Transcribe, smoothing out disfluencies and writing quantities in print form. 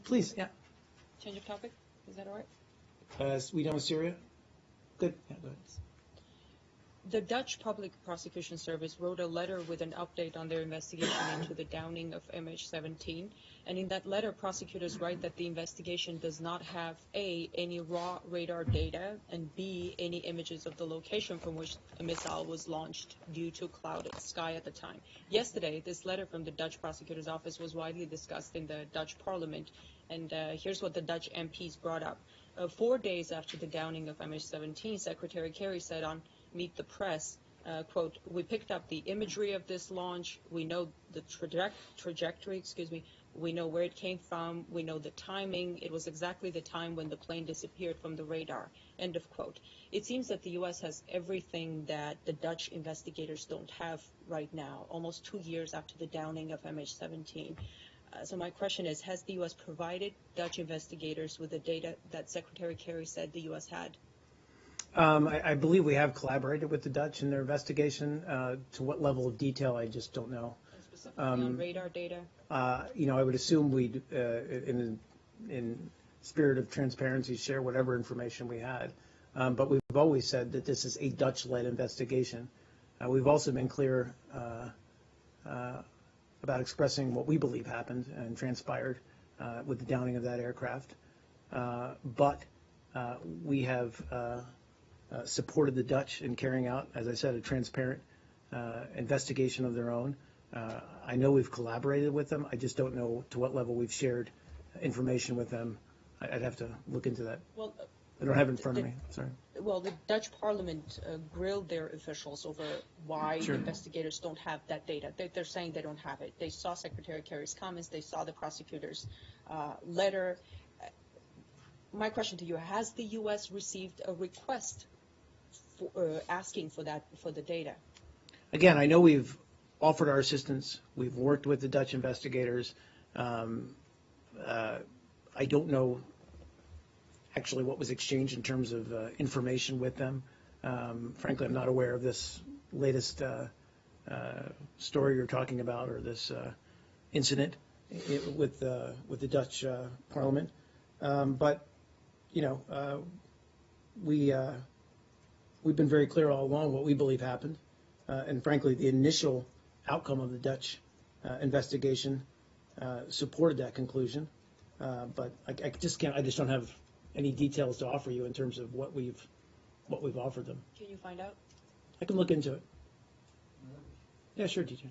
Please, yeah. Change of topic? Is that all right? We done with Syria? Good. Yeah, go ahead. The Dutch Public Prosecution Service wrote a letter with an update on their investigation into the downing of MH17. And in that letter, prosecutors write that the investigation does not have A, any raw radar data, and B, any images of the location from which a missile was launched due to clouded sky at the time. Yesterday, this letter from the Dutch prosecutor's office was widely discussed in the Dutch parliament. And here's what the Dutch MPs brought up. 4 days after the downing of MH17, Secretary Kerry said on Meet the Press, quote, "We picked up the imagery of this launch. We know the trajectory, we know where it came from. We know the timing. It was exactly the time when the plane disappeared from the radar," end of quote. It seems that the U.S. has everything that the Dutch investigators don't have right now, almost 2 years after the downing of MH17. So my question is, has the U.S. provided Dutch investigators with the data that Secretary Kerry said the U.S. had? I believe we have collaborated with the Dutch in their investigation. To what level of detail, I just don't know. And specifically on radar data? I would assume we'd, in spirit of transparency, share whatever information we had. But we've always said that this is a Dutch-led investigation. We've also been clear about expressing what we believe happened and transpired with the downing of that aircraft. But we have supported the Dutch in carrying out, as I said, a transparent investigation of their own. I know we've collaborated with them. I just don't know to what level we've shared information with them. I'd have to look into that. Well, I don't have it in front of me. Sorry. Well, the Dutch parliament grilled their officials over why investigators don't have that data. They're saying they don't have it. They saw Secretary Kerry's comments. They saw the prosecutor's letter. My question to you, has the U.S. received a request for, asking for the data? Again, I know we've offered our assistance. We've worked with the Dutch investigators. I don't know actually what was exchanged in terms of information with them. Frankly, I'm not aware of this latest story you're talking about, or this incident with the Dutch Parliament. But we've been very clear all along what we believe happened, and frankly, the initial outcome of the Dutch investigation supported that conclusion. But I just don't have any details to offer you in terms of what we've offered them. Can you find out? I can look into it. Yeah, sure, DJ.